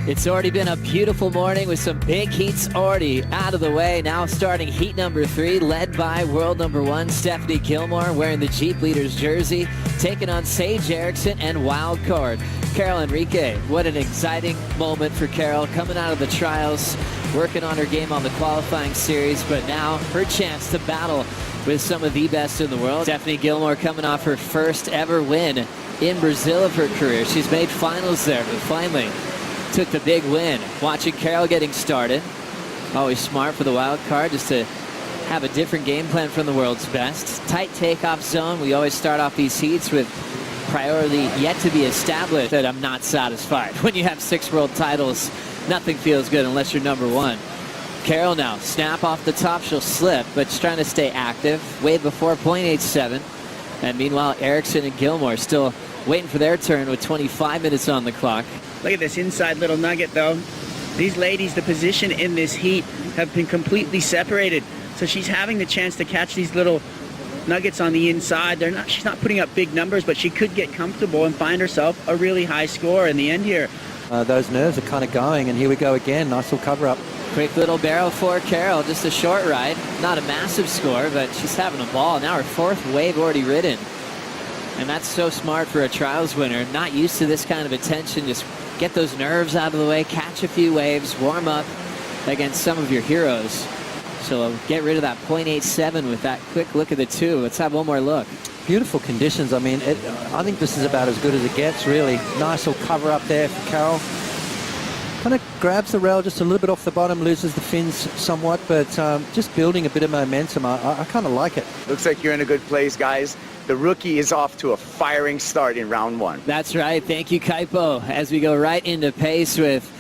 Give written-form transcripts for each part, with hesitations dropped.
It's already been a beautiful morning with some big heats already out of the way. Now starting heat number 3, led by world number 1, Stephanie Gilmore, wearing the Jeep Leaders jersey, taking on Sage Erickson and wild card Carol Enrique. What an exciting moment for Carol, coming out of the trials, working on her game on the qualifying series, but now her chance to battle with some of the best in the world. Stephanie Gilmore coming off her first ever win in Brazil of her career. She's made finals there, but finally took the big win. Watching Carol getting started. Always smart for the wild card, just to have a different game plan from the world's best. Tight takeoff zone. We always start off these heats with priority yet to be established. That I'm not satisfied. When you have 6 world titles, nothing feels good unless you're number 1. Carol now, snap off the top. She'll slip, but she's trying to stay active. Way before 0.87. And meanwhile, Erickson and Gilmore still waiting for their turn with 25 minutes on the clock. Look at this inside little nugget, though. These ladies, the position in this heat have been completely separated. So she's having the chance to catch these little nuggets on the inside. She's not putting up big numbers, but she could get comfortable and find herself a really high score in the end here. Those nerves are kind of going, and here we go again. Nice little cover up. Quick little barrel for Carol, just a short ride. Not a massive score, but she's having a ball. Now her 4th wave already ridden. And that's so smart for a trials winner. Not used to this kind of attention. Just get those nerves out of the way, catch a few waves, warm up against some of your heroes. So get rid of that 0.87 with that quick look at the 2. Let's have one more look. Beautiful conditions. I mean, I think this is about as good as it gets, really. Nice little cover up there for Carol. Kind of grabs the rail just a little bit off the bottom, loses the fins somewhat, but just building a bit of momentum. I kind of like it. Looks like you're in a good place, guys. The rookie is off to a firing start in round 1. That's right. Thank you, Kaipo. As we go right into pace with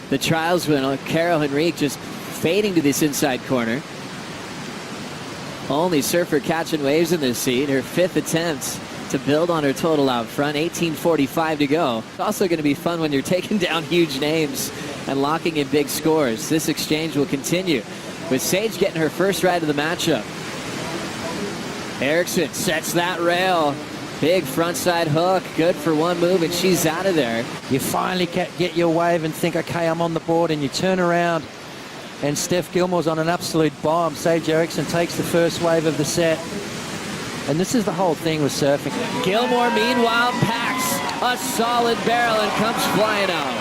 the trials winner, Carol Henrique, just fading to this inside corner. Only surfer catching waves in this heat. Her 5th attempt to build on her total out front. 18:45 to go. It's also going to be fun when you're taking down huge names and locking in big scores. This exchange will continue with Sage getting her first ride of the matchup. Erickson sets that rail. Big frontside hook. Good for one move, and she's out of there. You finally get your wave and think, okay, I'm on the board, and you turn around, and Steph Gilmore's on an absolute bomb. Sage Erickson takes the first wave of the set. And this is the whole thing with surfing. Gilmore, meanwhile, packs a solid barrel and comes flying out.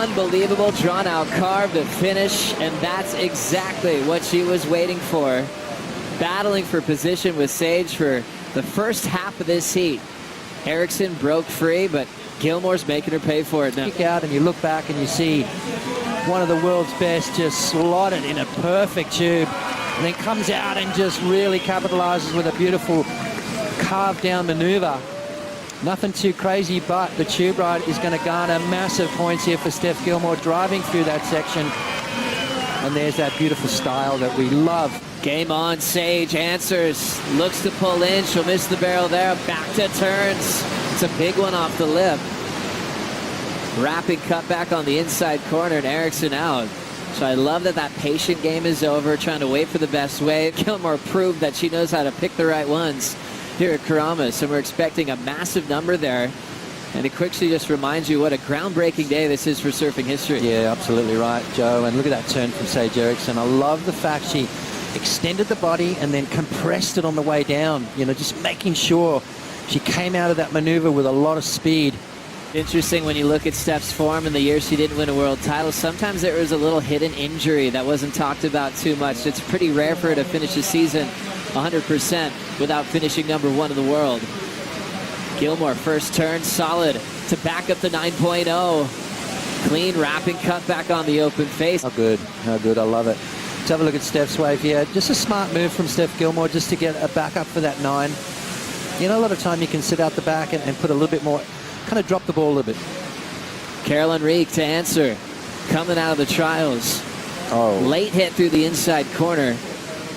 Unbelievable, drawn out carve to finish, and that's exactly what she was waiting for. Battling for position with Sage for the first half of this heat. Erickson broke free, but Gilmore's making her pay for it now. Kick out and you look back and you see one of the world's best just slotted in a perfect tube, and then comes out and just really capitalizes with a beautiful carved down maneuver. Nothing too crazy, but the tube ride is going to garner massive points here for Steph Gilmore, driving through that section. And there's that beautiful style that we love. Game on. Sage answers, looks to pull in. She'll miss the barrel there. Back to turns. It's a big one off the lip. Rapid cutback on the inside corner, and Erickson out. So I love that that patient game is over, trying to wait for the best wave. Gilmore proved that she knows how to pick the right ones here at Karamas, and we're expecting a massive number there. And it quickly just reminds you what a groundbreaking day this is for surfing history. Yeah, absolutely right, Joe. And look at that turn from Sage Erickson. I love the fact she extended the body and then compressed it on the way down. You know, just making sure she came out of that maneuver with a lot of speed. Interesting when you look at Steph's form in the year she didn't win a world title. Sometimes there was a little hidden injury that wasn't talked about too much. It's pretty rare for her to finish the season 100% without finishing number 1 in the world. Gilmore, first turn, solid to back up the 9.0. Clean wrapping cutback on the open face. How good, how good, I love it. Let's have a look at Steph's wave here. Just a smart move from Steph Gilmore just to get a backup for that 9. You know, a lot of time you can sit out the back and put a little bit more, kind of drop the ball a little bit. Carol Enrique to answer, coming out of the trials. Oh. Late hit through the inside corner,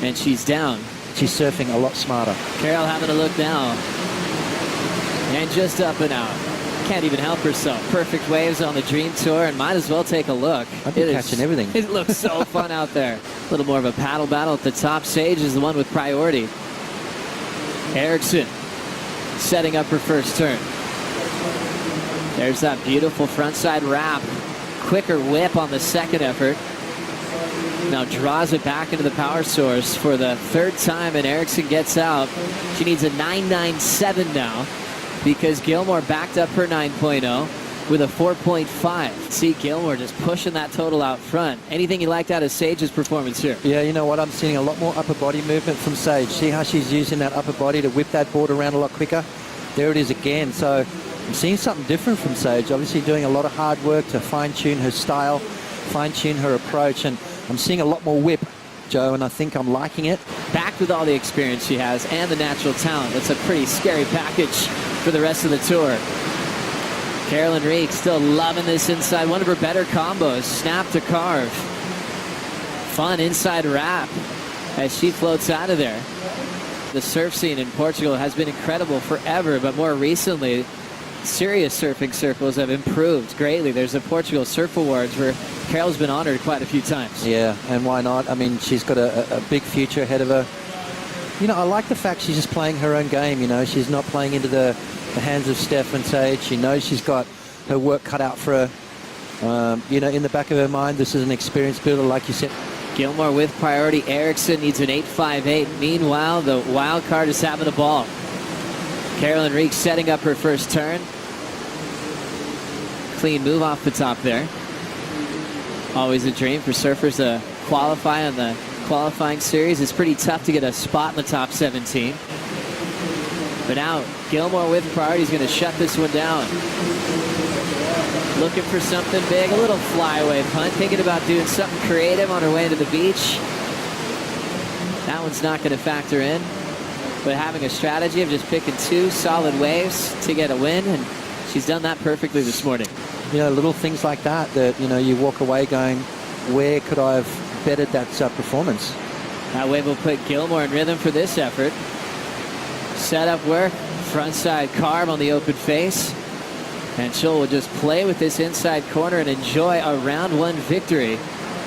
and she's down. She's surfing a lot smarter. Carol having a look now. And just up and out. Can't even help herself. Perfect waves on the Dream Tour, and might as well take a look. I've been catching everything. It looks so fun out there. A little more of a paddle battle at the top. Sage is the one with priority. Erickson setting up her first turn. There's that beautiful frontside wrap. Quicker whip on the second effort. Now draws it back into the power source for the third time, and Erickson gets out. She needs a 9.97 now because Gilmore backed up her 9.0 with a 4.5. See Gilmore just pushing that total out front. Anything you liked out of Sage's performance here? Yeah, you know what? I'm seeing a lot more upper body movement from Sage. See how she's using that upper body to whip that board around a lot quicker? There it is again. So I'm seeing something different from Sage. Obviously doing a lot of hard work to fine-tune her style, fine-tune her approach, and I'm seeing a lot more whip, Joe, and I think I'm liking it. Back with all the experience she has and the natural talent. That's a pretty scary package for the rest of the tour. Carolyn Reek still loving this inside. One of her better combos. Snap to carve. Fun inside wrap as she floats out of there. The surf scene in Portugal has been incredible forever, but more recently, serious surfing circles have improved greatly. There's the Portugal Surf Awards where Carol's been honored quite a few times. Yeah, and why not? I mean, she's got a big future ahead of her. You know, I like the fact she's just playing her own game, you know. She's not playing into the hands of Steph and Sage. She knows she's got her work cut out for her. You know, in the back of her mind, this is an experience builder, like you said. Gilmore with priority. Erickson needs an 8.58. Meanwhile, the wild card is having a ball. Carolyn Reek setting up her first turn. Clean move off the top there. Always a dream for surfers to qualify on the qualifying series. It's pretty tough to get a spot in the top 17. But now Gilmore with priority is going to shut this one down. Looking for something big, a little flyaway punt. Thinking about doing something creative on her way to the beach. That one's not going to factor in. But having a strategy of just picking two solid waves to get a win, and she's done that perfectly this morning. You know, little things like that, you know, you walk away going, where could I have bettered that performance? That wave will put Gilmore in rhythm for this effort. Set up work, frontside carve on the open face. And she'll just play with this inside corner and enjoy a round one victory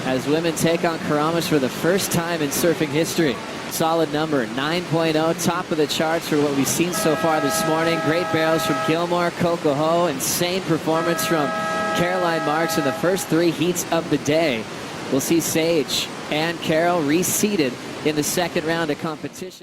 as women take on Karamas for the first time in surfing history. Solid number, 9.0, top of the charts for what we've seen so far this morning. Great barrels from Gilmore, Coco Ho, insane performance from Caroline Marks in the first three heats of the day. We'll see Sage and Carol reseeded in the second round of competition.